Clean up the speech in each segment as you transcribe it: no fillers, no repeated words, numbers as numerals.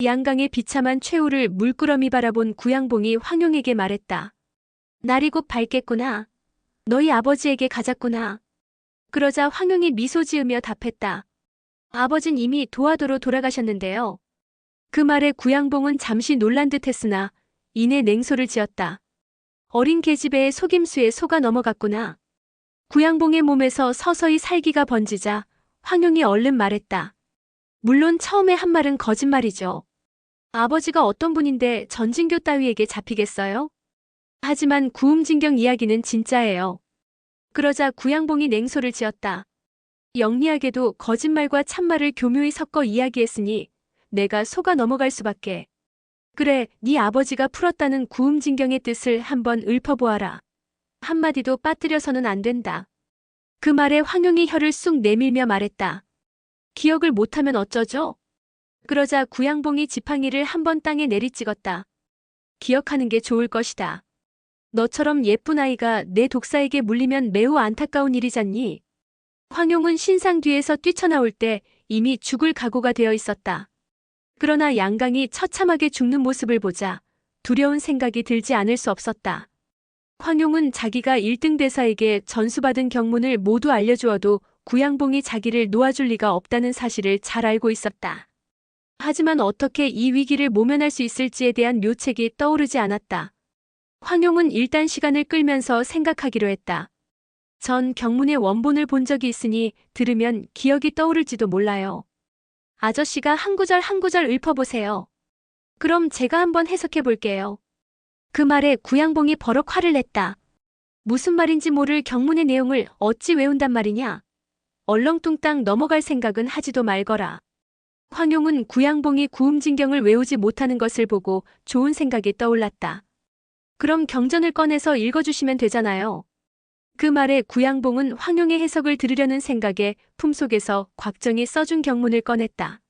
양강의 비참한 최후를 물끄러미 바라본 구양봉이 황룡에게 말했다. 날이 곧 밝겠구나. 너희 아버지에게 가자꾸나. 그러자 황룡이 미소 지으며 답했다. 아버진 이미 도화도로 돌아가셨는데요. 그 말에 구양봉은 잠시 놀란 듯 했으나 이내 냉소를 지었다. 어린 계집애의 속임수에 속아 넘어갔구나. 구양봉의 몸에서 서서히 살기가 번지자 황룡이 얼른 말했다. 물론 처음에 한 말은 거짓말이죠. 아버지가 어떤 분인데 전진교 따위에게 잡히겠어요? 하지만 구음진경 이야기는 진짜예요. 그러자 구양봉이 냉소를 지었다. 영리하게도 거짓말과 참말을 교묘히 섞어 이야기했으니 내가 속아 넘어갈 수밖에. 그래, 네 아버지가 풀었다는 구음진경의 뜻을 한번 읊어보아라. 한마디도 빠뜨려서는 안 된다. 그 말에 황룡이 혀를 쑥 내밀며 말했다. 기억을 못하면 어쩌죠? 그러자 구양봉이 지팡이를 한번 땅에 내리찍었다. 기억하는 게 좋을 것이다. 너처럼 예쁜 아이가 내 독사에게 물리면 매우 안타까운 일이잖니. 황룡은 신상 뒤에서 뛰쳐나올 때 이미 죽을 각오가 되어 있었다. 그러나 양강이 처참하게 죽는 모습을 보자 두려운 생각이 들지 않을 수 없었다. 황룡은 자기가 1등 대사에게 전수받은 경문을 모두 알려주어도 구양봉이 자기를 놓아줄 리가 없다는 사실을 잘 알고 있었다. 하지만 어떻게 이 위기를 모면할 수 있을지에 대한 묘책이 떠오르지 않았다. 황룡은 일단 시간을 끌면서 생각하기로 했다. 전 경문의 원본을 본 적이 있으니 들으면 기억이 떠오를지도 몰라요. 아저씨가 한 구절 한 구절 읊어보세요. 그럼 제가 한번 해석해 볼게요. 그 말에 구양봉이 버럭 화를 냈다. 무슨 말인지 모를 경문의 내용을 어찌 외운단 말이냐. 얼렁뚱땅 넘어갈 생각은 하지도 말거라. 황룡은 구양봉이 구음진경을 외우지 못하는 것을 보고 좋은 생각이 떠올랐다. 그럼 경전을 꺼내서 읽어주시면 되잖아요. 그 말에 구양봉은 황룡의 해석을 들으려는 생각에 품속에서 곽정이 써준 경문을 꺼냈다.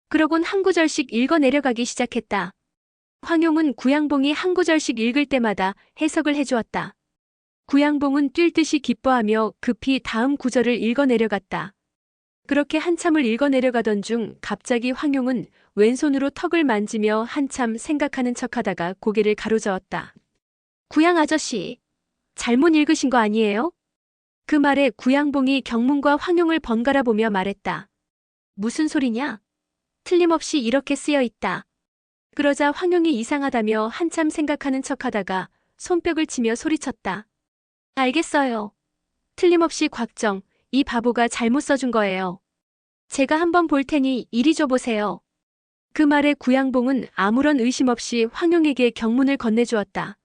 그러곤 한 구절씩 읽어 내려가기 시작했다. 황룡은 구양봉이 한 구절씩 읽을 때마다 해석을 해주었다. 구양봉은 뛸 듯이 기뻐하며 급히 다음 구절을 읽어 내려갔다. 그렇게 한참을 읽어 내려가던 중 갑자기 황룡은 왼손으로 턱을 만지며 한참 생각하는 척하다가 고개를 가로저었다. 구양 아저씨, 잘못 읽으신 거 아니에요? 그 말에 구양봉이 경문과 황룡을 번갈아 보며 말했다. 무슨 소리냐? 틀림없이 이렇게 쓰여 있다. 그러자 황룡이 이상하다며 한참 생각하는 척하다가 손뼉을 치며 소리쳤다. 알겠어요. 틀림없이 곽정, 이 바보가 잘못 써준 거예요. 제가 한번 볼 테니 이리 줘보세요. 그 말에 구양봉은 아무런 의심 없이 황룡에게 경문을 건네주었다.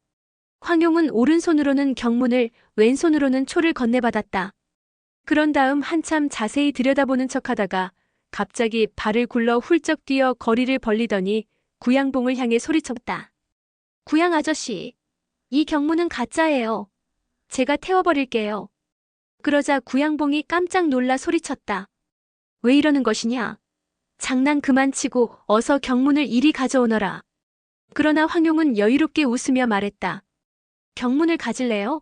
황룡은 오른손으로는 경문을, 왼손으로는 초를 건네받았다. 그런 다음 한참 자세히 들여다보는 척하다가 갑자기 발을 굴러 훌쩍 뛰어 거리를 벌리더니 구양봉을 향해 소리쳤다. 구양 아저씨, 이 경문은 가짜예요. 제가 태워버릴게요. 그러자 구양봉이 깜짝 놀라 소리쳤다. 왜 이러는 것이냐? 장난 그만 치고 어서 경문을 이리 가져오너라. 그러나 황룡은 여유롭게 웃으며 말했다. 경문을 가질래요?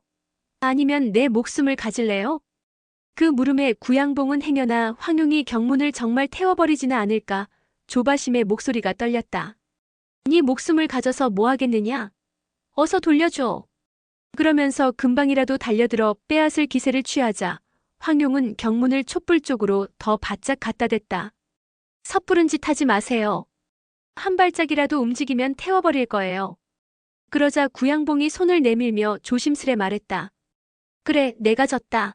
아니면 내 목숨을 가질래요? 그 물음에 구양봉은 행여나 황룡이 경문을 정말 태워버리지는 않을까 조바심의 목소리가 떨렸다. 네 목숨을 가져서 뭐 하겠느냐? 어서 돌려줘. 그러면서 금방이라도 달려들어 빼앗을 기세를 취하자 황룡은 경문을 촛불 쪽으로 더 바짝 갖다 댔다. 섣부른 짓 하지 마세요. 한 발짝이라도 움직이면 태워버릴 거예요. 그러자 구양봉이 손을 내밀며 조심스레 말했다. 그래, 내가 졌다.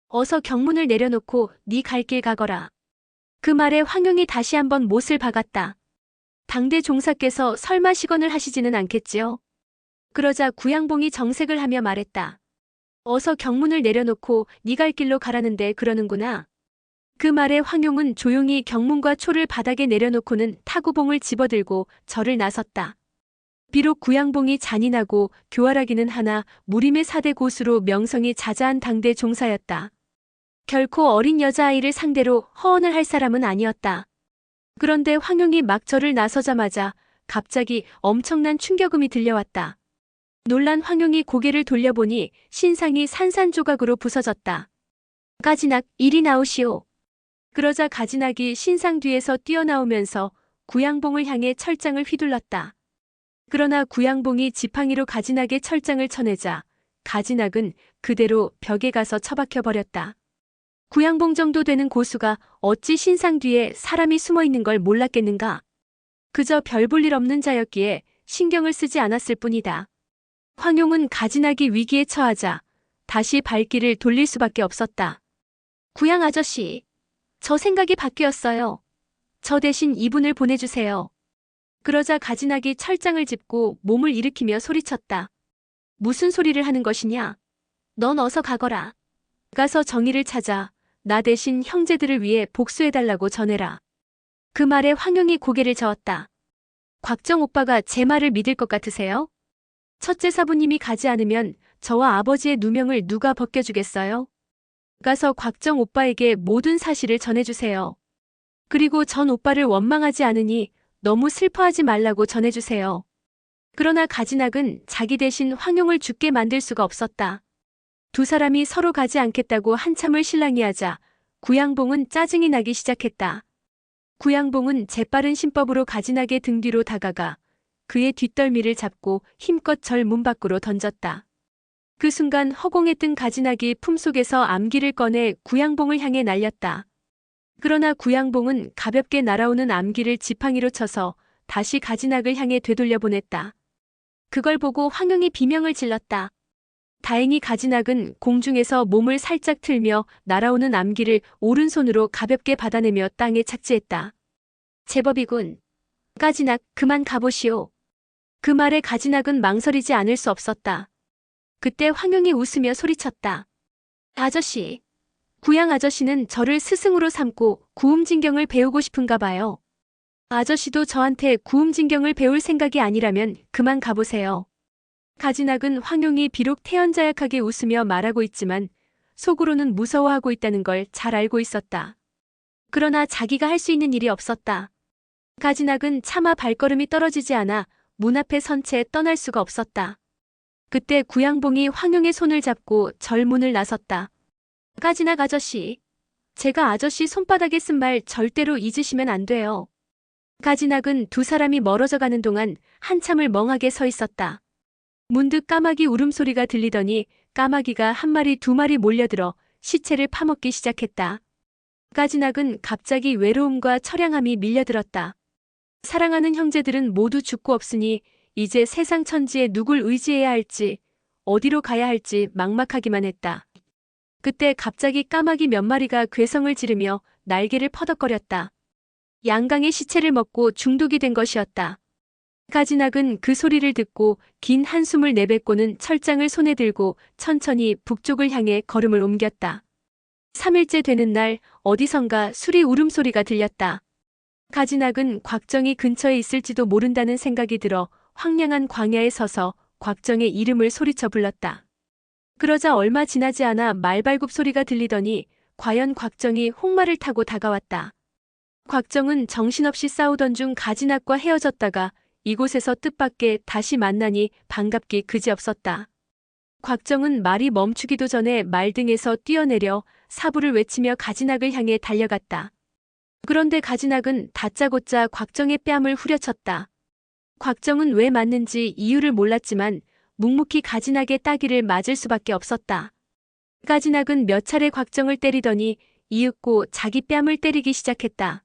어서 경문을 내려놓고 네 갈 길 가거라. 그 말에 황룡이 다시 한번 못을 박았다. 당대 종사께서 설마 시건을 하시지는 않겠지요? 그러자 구양봉이 정색을 하며 말했다. 어서 경문을 내려놓고 네 갈 길로 가라는데 그러는구나. 그 말에 황룡은 조용히 경문과 초를 바닥에 내려놓고는 타구봉을 집어들고 절을 나섰다. 비록 구양봉이 잔인하고 교활하기는 하나 무림의 4대 고수로 명성이 자자한 당대 종사였다. 결코 어린 여자아이를 상대로 허언을 할 사람은 아니었다. 그런데 황룡이 막 절을 나서자마자 갑자기 엄청난 충격음이 들려왔다. 놀란 황룡이 고개를 돌려보니 신상이 산산조각으로 부서졌다. 가지낙, 이리 나오시오. 그러자 가지낙이 신상 뒤에서 뛰어나오면서 구양봉을 향해 철장을 휘둘렀다. 그러나 구양봉이 지팡이로 가진학의 철장을 쳐내자 가진학은 그대로 벽에 가서 처박혀 버렸다. 구양봉 정도 되는 고수가 어찌 신상 뒤에 사람이 숨어 있는 걸 몰랐겠는가? 그저 별 볼 일 없는 자였기에 신경을 쓰지 않았을 뿐이다. 황용은 가진학이 위기에 처하자 다시 발길을 돌릴 수밖에 없었다. 구양 아저씨, 저 생각이 바뀌었어요. 저 대신 이분을 보내주세요. 그러자 가진학이 철장을 짚고 몸을 일으키며 소리쳤다. 무슨 소리를 하는 것이냐? 넌 어서 가거라. 가서 정의를 찾아 나 대신 형제들을 위해 복수해달라고 전해라. 그 말에 황용이 고개를 저었다. 곽정 오빠가 제 말을 믿을 것 같으세요? 첫째 사부님이 가지 않으면 저와 아버지의 누명을 누가 벗겨주겠어요? 가서 곽정 오빠에게 모든 사실을 전해주세요. 그리고 전 오빠를 원망하지 않으니 너무 슬퍼하지 말라고 전해주세요. 그러나 가진학은 자기 대신 황용을 죽게 만들 수가 없었다. 두 사람이 서로 가지 않겠다고 한참을 실랑이하자 구양봉은 짜증이 나기 시작했다. 구양봉은 재빠른 신법으로 가진학의 등 뒤로 다가가 그의 뒷덜미를 잡고 힘껏 절 문 밖으로 던졌다. 그 순간 허공에 뜬 가진학이 품속에서 암기를 꺼내 구양봉을 향해 날렸다. 그러나 구양봉은 가볍게 날아오는 암기를 지팡이로 쳐서 다시 가진학을 향해 되돌려 보냈다. 그걸 보고 황용이 비명을 질렀다. 다행히 가진학은 공중에서 몸을 살짝 틀며 날아오는 암기를 오른손으로 가볍게 받아내며 땅에 착지했다. 제법이군. 가진학, 그만 가보시오. 그 말에 가진학은 망설이지 않을 수 없었다. 그때 황용이 웃으며 소리쳤다. 아저씨, 구양 아저씨는 저를 스승으로 삼고 구음진경을 배우고 싶은가 봐요. 아저씨도 저한테 구음진경을 배울 생각이 아니라면 그만 가보세요. 가진학은 황용이 비록 태연자약하게 웃으며 말하고 있지만 속으로는 무서워하고 있다는 걸 잘 알고 있었다. 그러나 자기가 할 수 있는 일이 없었다. 가진학은 차마 발걸음이 떨어지지 않아 문 앞에 선 채 떠날 수가 없었다. 그때 구양봉이 황용의 손을 잡고 절문을 나섰다. 가진학 아저씨, 제가 아저씨 손바닥에 쓴 말 절대로 잊으시면 안 돼요. 가진학은 두 사람이 멀어져 가는 동안 한참을 멍하게 서 있었다. 문득 까마귀 울음소리가 들리더니 까마귀가 한 마리 두 마리 몰려들어 시체를 파먹기 시작했다. 가진학은 갑자기 외로움과 처량함이 밀려들었다. 사랑하는 형제들은 모두 죽고 없으니 이제 세상 천지에 누굴 의지해야 할지, 어디로 가야 할지 막막하기만 했다. 그때 갑자기 까마귀 몇 마리가 괴성을 지르며 날개를 퍼덕거렸다. 양강의 시체를 먹고 중독이 된 것이었다. 가진학은 그 소리를 듣고 긴 한숨을 내뱉고는 철장을 손에 들고 천천히 북쪽을 향해 걸음을 옮겼다. 3일째 되는 날 어디선가 수리 울음소리가 들렸다. 가진학은 곽정이 근처에 있을지도 모른다는 생각이 들어 황량한 광야에 서서 곽정의 이름을 소리쳐 불렀다. 그러자 얼마 지나지 않아 말발굽 소리가 들리더니 과연 곽정이 홍마를 타고 다가왔다. 곽정은 정신없이 싸우던 중 가진학과 헤어졌다가 이곳에서 뜻밖의 다시 만나니 반갑기 그지없었다. 곽정은 말이 멈추기도 전에 말등에서 뛰어내려 사부를 외치며 가진학을 향해 달려갔다. 그런데 가진학은 다짜고짜 곽정의 뺨을 후려쳤다. 곽정은 왜 맞는지 이유를 몰랐지만 묵묵히 가진학의 따귀를 맞을 수밖에 없었다. 가진학은 몇 차례 곽정을 때리더니 이윽고 자기 뺨을 때리기 시작했다.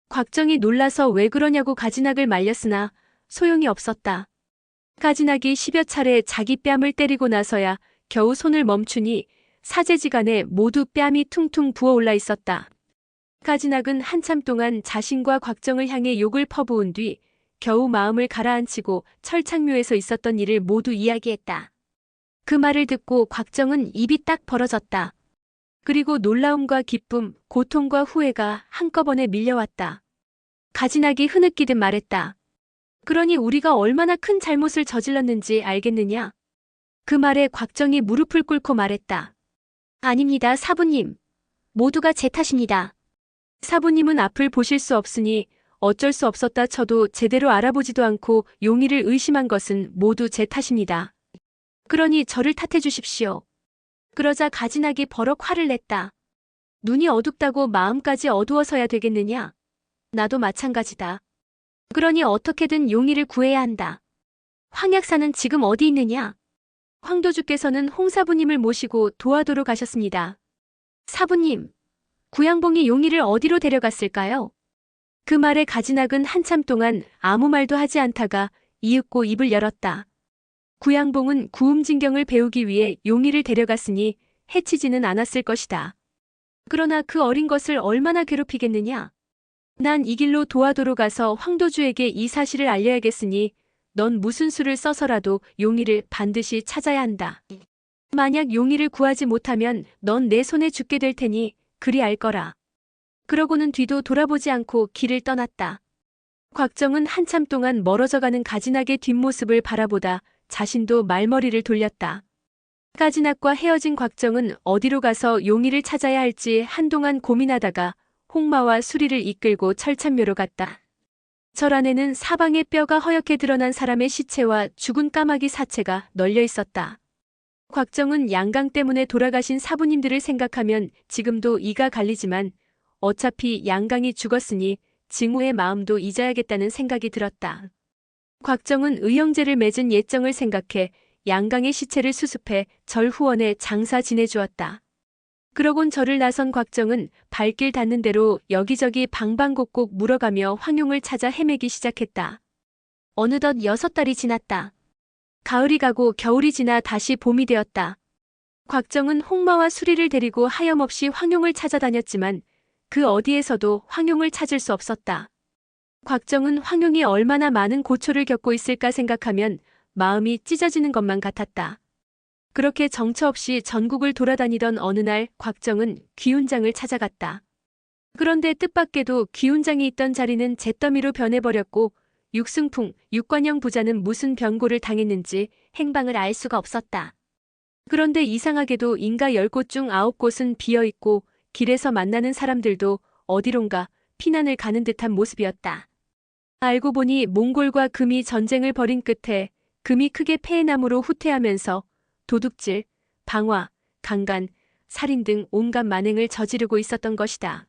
곽정이 놀라서 왜 그러냐고 가진학을 말렸으나 소용이 없었다. 가진학이 10여 차례 자기 뺨을 때리고 나서야 겨우 손을 멈추니 사제지간에 모두 뺨이 퉁퉁 부어올라 있었다. 가진학은 한참 동안 자신과 곽정을 향해 욕을 퍼부은 뒤 겨우 마음을 가라앉히고 철창묘에서 있었던 일을 모두 이야기했다. 그 말을 듣고 곽정은 입이 딱 벌어졌다. 그리고 놀라움과 기쁨, 고통과 후회가 한꺼번에 밀려왔다. 가진학이 흐느끼듯 말했다. 그러니 우리가 얼마나 큰 잘못을 저질렀는지 알겠느냐? 그 말에 곽정이 무릎을 꿇고 말했다. 아닙니다, 사부님. 모두가 제 탓입니다. 사부님은 앞을 보실 수 없으니 어쩔 수 없었다 쳐도 제대로 알아보지도 않고 용의를 의심한 것은 모두 제 탓입니다. 그러니 저를 탓해 주십시오. 그러자 가진학이 버럭 화를 냈다. 눈이 어둡다고 마음까지 어두워서야 되겠느냐? 나도 마찬가지다. 그러니 어떻게든 용의를 구해야 한다. 황약사는 지금 어디 있느냐? 황도주께서는 홍사부님을 모시고 도와도로 가셨습니다. 사부님, 구양봉이 용의를 어디로 데려갔을까요? 그 말에 가지낙은 한참 동안 아무 말도 하지 않다가 이윽고 입을 열었다. 구양봉은 구음진경을 배우기 위해 용의를 데려갔으니 해치지는 않았을 것이다. 그러나 그 어린 것을 얼마나 괴롭히겠느냐? 난 이 길로 도와도로 가서 황도주에게 이 사실을 알려야겠으니 넌 무슨 수를 써서라도 용의를 반드시 찾아야 한다. 만약 용의를 구하지 못하면 넌 내 손에 죽게 될 테니 그리 알 거라. 그러고는 뒤도 돌아보지 않고 길을 떠났다. 곽정은 한참 동안 멀어져가는 가진학의 뒷모습을 바라보다 자신도 말머리를 돌렸다. 가진학과 헤어진 곽정은 어디로 가서 용의를 찾아야 할지 한동안 고민하다가 홍마와 수리를 이끌고 철참묘로 갔다. 절 안에는 사방에 뼈가 허옇게 드러난 사람의 시체와 죽은 까마귀 사체가 널려 있었다. 곽정은 양강 때문에 돌아가신 사부님들을 생각하면 지금도 이가 갈리지만 어차피 양강이 죽었으니 증오의 마음도 잊어야겠다는 생각이 들었다. 곽정은 의형제를 맺은 예정을 생각해 양강의 시체를 수습해 절 후원에 장사 지내주었다. 그러곤 절을 나선 곽정은 발길 닿는 대로 여기저기 방방곡곡 물어가며 황용을 찾아 헤매기 시작했다. 어느덧 6달이 지났다. 가을이 가고 겨울이 지나 다시 봄이 되었다. 곽정은 홍마와 수리를 데리고 하염없이 황용을 찾아다녔지만 그 어디에서도 황용을 찾을 수 없었다. 곽정은 황용이 얼마나 많은 고초를 겪고 있을까 생각하면 마음이 찢어지는 것만 같았다. 그렇게 정처 없이 전국을 돌아다니던 어느 날 곽정은 귀운장을 찾아갔다. 그런데 뜻밖에도 귀운장이 있던 자리는 잿더미로 변해버렸고 육승풍, 육관영 부자는 무슨 변고를 당했는지 행방을 알 수가 없었다. 그런데 이상하게도 인가 10곳 중 9곳은 비어있고 길에서 만나는 사람들도 어디론가 피난을 가는 듯한 모습이었다. 알고 보니 몽골과 금이 전쟁을 벌인 끝에 금이 크게 폐해남으로 후퇴하면서 도둑질, 방화, 강간, 살인 등 온갖 만행을 저지르고 있었던 것이다.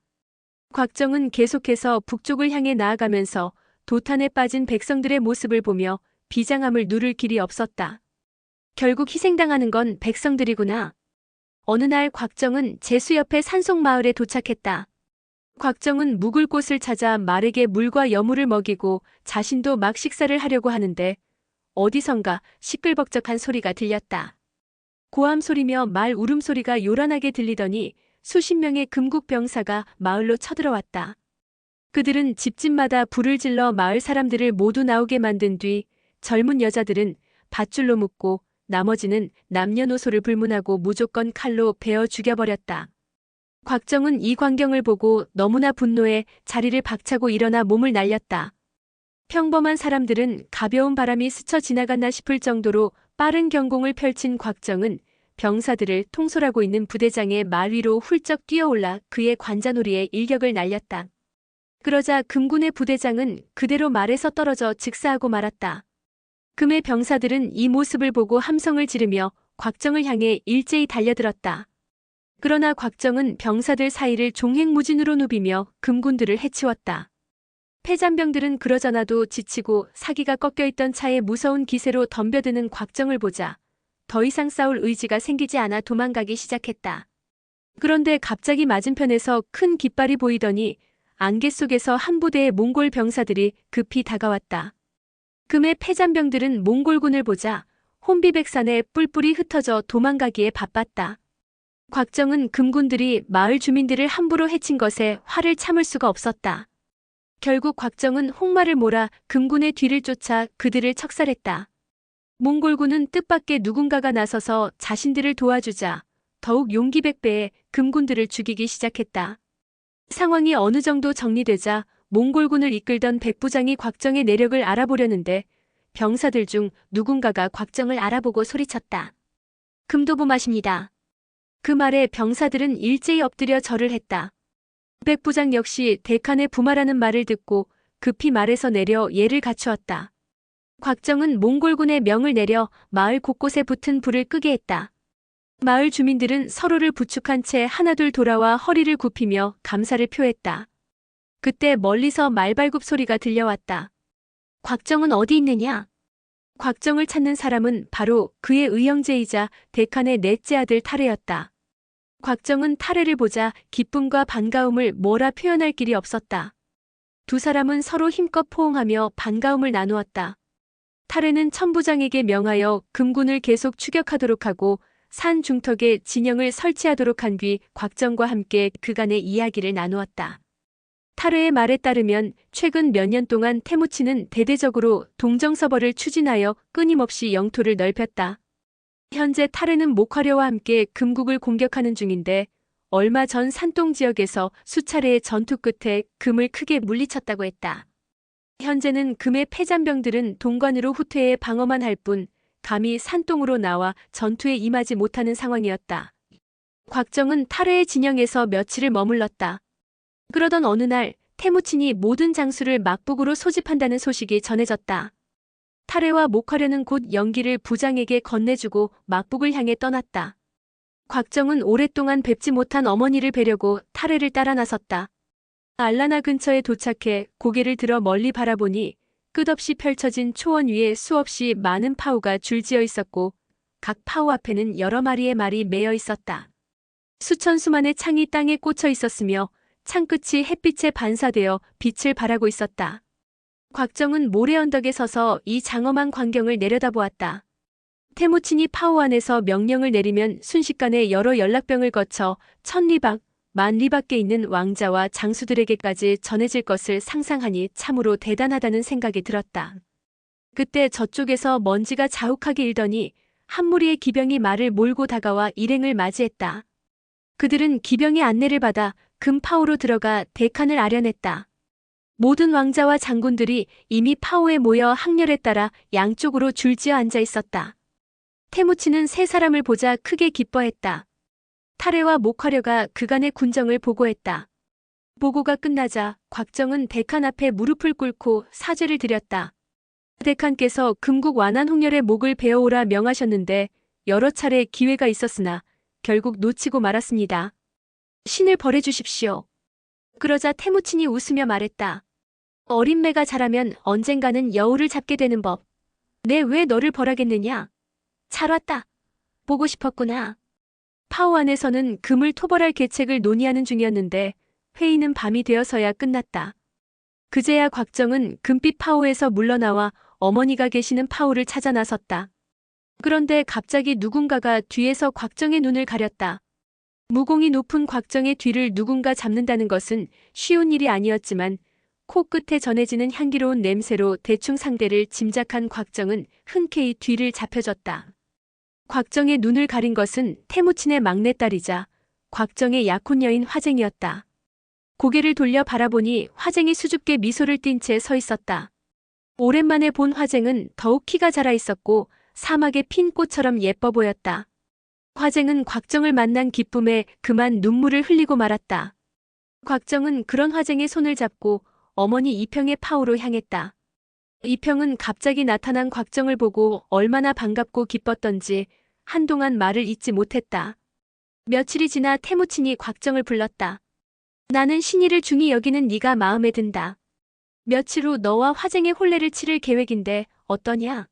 곽정은 계속해서 북쪽을 향해 나아가면서 도탄에 빠진 백성들의 모습을 보며 비장함을 누를 길이 없었다. 결국 희생당하는 건 백성들이구나. 어느 날 곽정은 제수 옆의 산속마을에 도착했다. 곽정은 묵을 곳을 찾아 말에게 물과 여물을 먹이고 자신도 막 식사를 하려고 하는데 어디선가 시끌벅적한 소리가 들렸다. 고함 소리며 말 울음소리가 요란하게 들리더니 수십 명의 금국 병사가 마을로 쳐들어왔다. 그들은 집집마다 불을 질러 마을 사람들을 모두 나오게 만든 뒤 젊은 여자들은 밧줄로 묶고 나머지는 남녀노소를 불문하고 무조건 칼로 베어 죽여버렸다. 곽정은 이 광경을 보고 너무나 분노해 자리를 박차고 일어나 몸을 날렸다. 평범한 사람들은 가벼운 바람이 스쳐 지나갔나 싶을 정도로 빠른 경공을 펼친 곽정은 병사들을 통솔하고 있는 부대장의 말 위로 훌쩍 뛰어올라 그의 관자놀이에 일격을 날렸다. 그러자 금군의 부대장은 그대로 말에서 떨어져 즉사하고 말았다. 금의 병사들은 이 모습을 보고 함성을 지르며 곽정을 향해 일제히 달려들었다. 그러나 곽정은 병사들 사이를 종횡무진으로 누비며 금군들을 해치웠다. 패잔병들은 그러잖아도 지치고 사기가 꺾여있던 차에 무서운 기세로 덤벼드는 곽정을 보자 더 이상 싸울 의지가 생기지 않아 도망가기 시작했다. 그런데 갑자기 맞은편에서 큰 깃발이 보이더니 안개 속에서 한 부대의 몽골 병사들이 급히 다가왔다. 금의 패잔병들은 몽골군을 보자 혼비백산에 뿔뿔이 흩어져 도망가기에 바빴다. 곽정은 금군들이 마을 주민들을 함부로 해친 것에 화를 참을 수가 없었다. 결국 곽정은 홍마를 몰아 금군의 뒤를 쫓아 그들을 척살했다. 몽골군은 뜻밖의 누군가가 나서서 자신들을 도와주자 더욱 용기백배의 금군들을 죽이기 시작했다. 상황이 어느 정도 정리되자 몽골군을 이끌던 백부장이 곽정의 내력을 알아보려는데 병사들 중 누군가가 곽정을 알아보고 소리쳤다. 금도보마십니다. 그 말에 병사들은 일제히 엎드려 절을 했다. 백부장 역시 대칸의 부마라는 말을 듣고 급히 말에서 내려 예를 갖추었다. 곽정은 몽골군의 명을 내려 마을 곳곳에 붙은 불을 끄게 했다. 마을 주민들은 서로를 부축한 채 하나둘 돌아와 허리를 굽히며 감사를 표했다. 그때 멀리서 말발굽 소리가 들려왔다. 곽정은 어디 있느냐? 곽정을 찾는 사람은 바로 그의 의형제이자 대칸의 넷째 아들 타레였다. 곽정은 타레를 보자 기쁨과 반가움을 뭐라 표현할 길이 없었다. 두 사람은 서로 힘껏 포옹하며 반가움을 나누었다. 타레는 천부장에게 명하여 금군을 계속 추격하도록 하고 산 중턱에 진영을 설치하도록 한 뒤 곽정과 함께 그간의 이야기를 나누었다. 타르의 말에 따르면 최근 몇 년 동안 태무치는 대대적으로 동정서벌을 추진하여 끊임없이 영토를 넓혔다. 현재 타르는 목화려와 함께 금국을 공격하는 중인데 얼마 전 산동 지역에서 수차례의 전투 끝에 금을 크게 물리쳤다고 했다. 현재는 금의 패잔병들은 동관으로 후퇴해 방어만 할 뿐 감히 산동으로 나와 전투에 임하지 못하는 상황이었다. 곽정은 타르의 진영에서 며칠을 머물렀다. 그러던 어느 날 태무친이 모든 장수를 막북으로 소집한다는 소식이 전해졌다. 타레와 목화려는 곧 영기를 부장에게 건네주고 막북을 향해 떠났다. 곽정은 오랫동안 뵙지 못한 어머니를 뵈려고 타레를 따라 나섰다. 알라나 근처에 도착해 고개를 들어 멀리 바라보니 끝없이 펼쳐진 초원 위에 수없이 많은 파우가 줄지어 있었고 각 파우 앞에는 여러 마리의 말이 매여 있었다. 수천 수만의 창이 땅에 꽂혀 있었으며 창끝이 햇빛에 반사되어 빛을 발하고 있었다. 곽정은 모래 언덕에 서서 이 장엄한 광경을 내려다보았다. 태무친이 파우 안에서 명령을 내리면 순식간에 여러 연락병을 거쳐 1000리박, 10,000리밖에 있는 왕자와 장수들에게까지 전해질 것을 상상하니 참으로 대단하다는 생각이 들었다. 그때 저쪽에서 먼지가 자욱하게 일더니 한 무리의 기병이 말을 몰고 다가와 일행을 맞이했다. 그들은 기병의 안내를 받아 금파우로 들어가 대칸을 아련했다. 모든 왕자와 장군들이 이미 파우에 모여 항렬에 따라 양쪽으로 줄지어 앉아 있었다. 태무치는 세 사람을 보자 크게 기뻐했다. 타레와 목화려가 그간의 군정을 보고했다. 보고가 끝나자 곽정은 대칸 앞에 무릎을 꿇고 사죄를 드렸다. 대칸께서 금국 완안 홍렬의 목을 베어오라 명하셨는데 여러 차례 기회가 있었으나 결국 놓치고 말았습니다. 신을 벌해주십시오. 그러자 태무친이 웃으며 말했다. 어린 매가 자라면 언젠가는 여우를 잡게 되는 법. 내 왜 너를 벌하겠느냐? 잘 왔다. 보고 싶었구나. 파우 안에서는 금을 토벌할 계책을 논의하는 중이었는데 회의는 밤이 되어서야 끝났다. 그제야 곽정은 금빛 파우에서 물러나와 어머니가 계시는 파우를 찾아 나섰다. 그런데 갑자기 누군가가 뒤에서 곽정의 눈을 가렸다. 무공이 높은 곽정의 뒤를 누군가 잡는다는 것은 쉬운 일이 아니었지만 코끝에 전해지는 향기로운 냄새로 대충 상대를 짐작한 곽정은 흔쾌히 뒤를 잡혀졌다. 곽정의 눈을 가린 것은 태무친의 막내딸이자 곽정의 약혼녀인 화쟁이었다. 고개를 돌려 바라보니 화쟁이 수줍게 미소를 띤 채 서 있었다. 오랜만에 본 화쟁은 더욱 키가 자라 있었고 사막의 핀 꽃처럼 예뻐 보였다. 화쟁은 곽정을 만난 기쁨에 그만 눈물을 흘리고 말았다. 곽정은 그런 화쟁의 손을 잡고 어머니 이평의 파우로 향했다. 이평은 갑자기 나타난 곽정을 보고 얼마나 반갑고 기뻤던지 한동안 말을 잇지 못했다. 며칠이 지나 태무친이 곽정을 불렀다. 나는 신의를 중히 여기는 네가 마음에 든다. 며칠 후 너와 화쟁의 혼례를 치를 계획인데 어떠냐?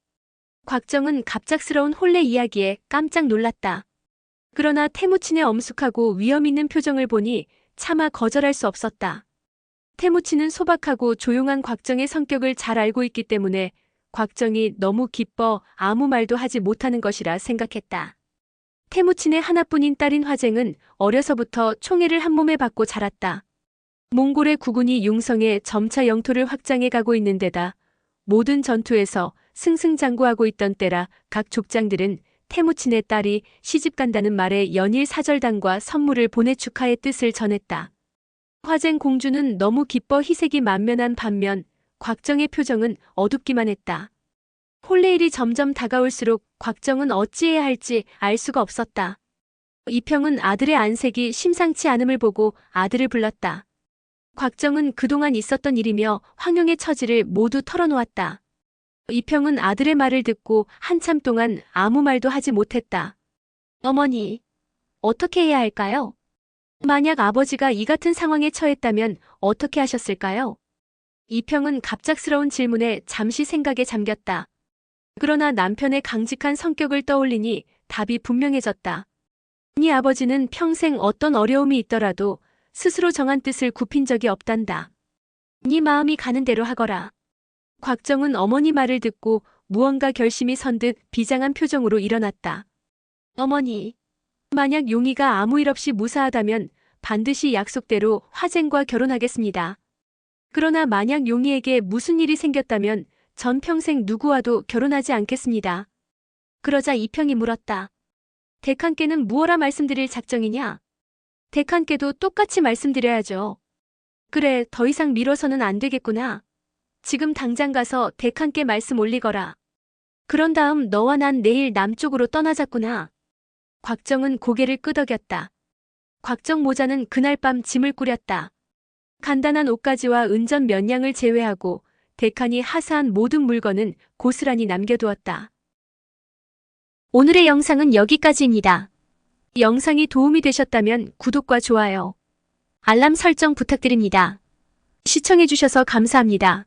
곽정은 갑작스러운 혼례 이야기에 깜짝 놀랐다. 그러나 태무친의 엄숙하고 위험 있는 표정을 보니 차마 거절할 수 없었다. 태무친은 소박하고 조용한 곽정의 성격을 잘 알고 있기 때문에 곽정이 너무 기뻐 아무 말도 하지 못하는 것이라 생각했다. 태무친의 하나뿐인 딸인 화쟁은 어려서부터 총애를 한 몸에 받고 자랐다. 몽골의 국군이 융성에 점차 영토를 확장해 가고 있는 데다 모든 전투에서 승승장구하고 있던 때라 각 족장들은 태무친의 딸이 시집간다는 말에 연일 사절단과 선물을 보내 축하의 뜻을 전했다. 화쟁 공주는 너무 기뻐 희색이 만면한 반면 곽정의 표정은 어둡기만 했다. 혼례일이 점점 다가올수록 곽정은 어찌해야 할지 알 수가 없었다. 이평은 아들의 안색이 심상치 않음을 보고 아들을 불렀다. 곽정은 그동안 있었던 일이며 황룡의 처지를 모두 털어놓았다. 이평은 아들의 말을 듣고 한참 동안 아무 말도 하지 못했다. 어머니, 어떻게 해야 할까요? 만약 아버지가 이 같은 상황에 처했다면 어떻게 하셨을까요? 이평은 갑작스러운 질문에 잠시 생각에 잠겼다. 그러나 남편의 강직한 성격을 떠올리니 답이 분명해졌다. 네 아버지는 평생 어떤 어려움이 있더라도 스스로 정한 뜻을 굽힌 적이 없단다. 네 마음이 가는 대로 하거라. 곽정은 어머니 말을 듣고 무언가 결심이 선 듯 비장한 표정으로 일어났다. 어머니, 만약 용희가 아무 일 없이 무사하다면 반드시 약속대로 화쟁과 결혼하겠습니다. 그러나 만약 용희에게 무슨 일이 생겼다면 전 평생 누구와도 결혼하지 않겠습니다. 그러자 이평이 물었다. 댁한께는 무엇라 말씀드릴 작정이냐? 댁한께도 똑같이 말씀드려야죠. 그래, 더 이상 미뤄서는 안 되겠구나. 지금 당장 가서 댁한께 말씀 올리거라. 그런 다음 너와 난 내일 남쪽으로 떠나자꾸나. 곽정은 고개를 끄덕였다. 곽정 모자는 그날 밤 짐을 꾸렸다. 간단한 옷가지와 은전 몇 양을 제외하고 덱하니 하사한 모든 물건은 고스란히 남겨두었다. 오늘의 영상은 여기까지입니다. 영상이 도움이 되셨다면 구독과 좋아요, 알람 설정 부탁드립니다. 시청해주셔서 감사합니다.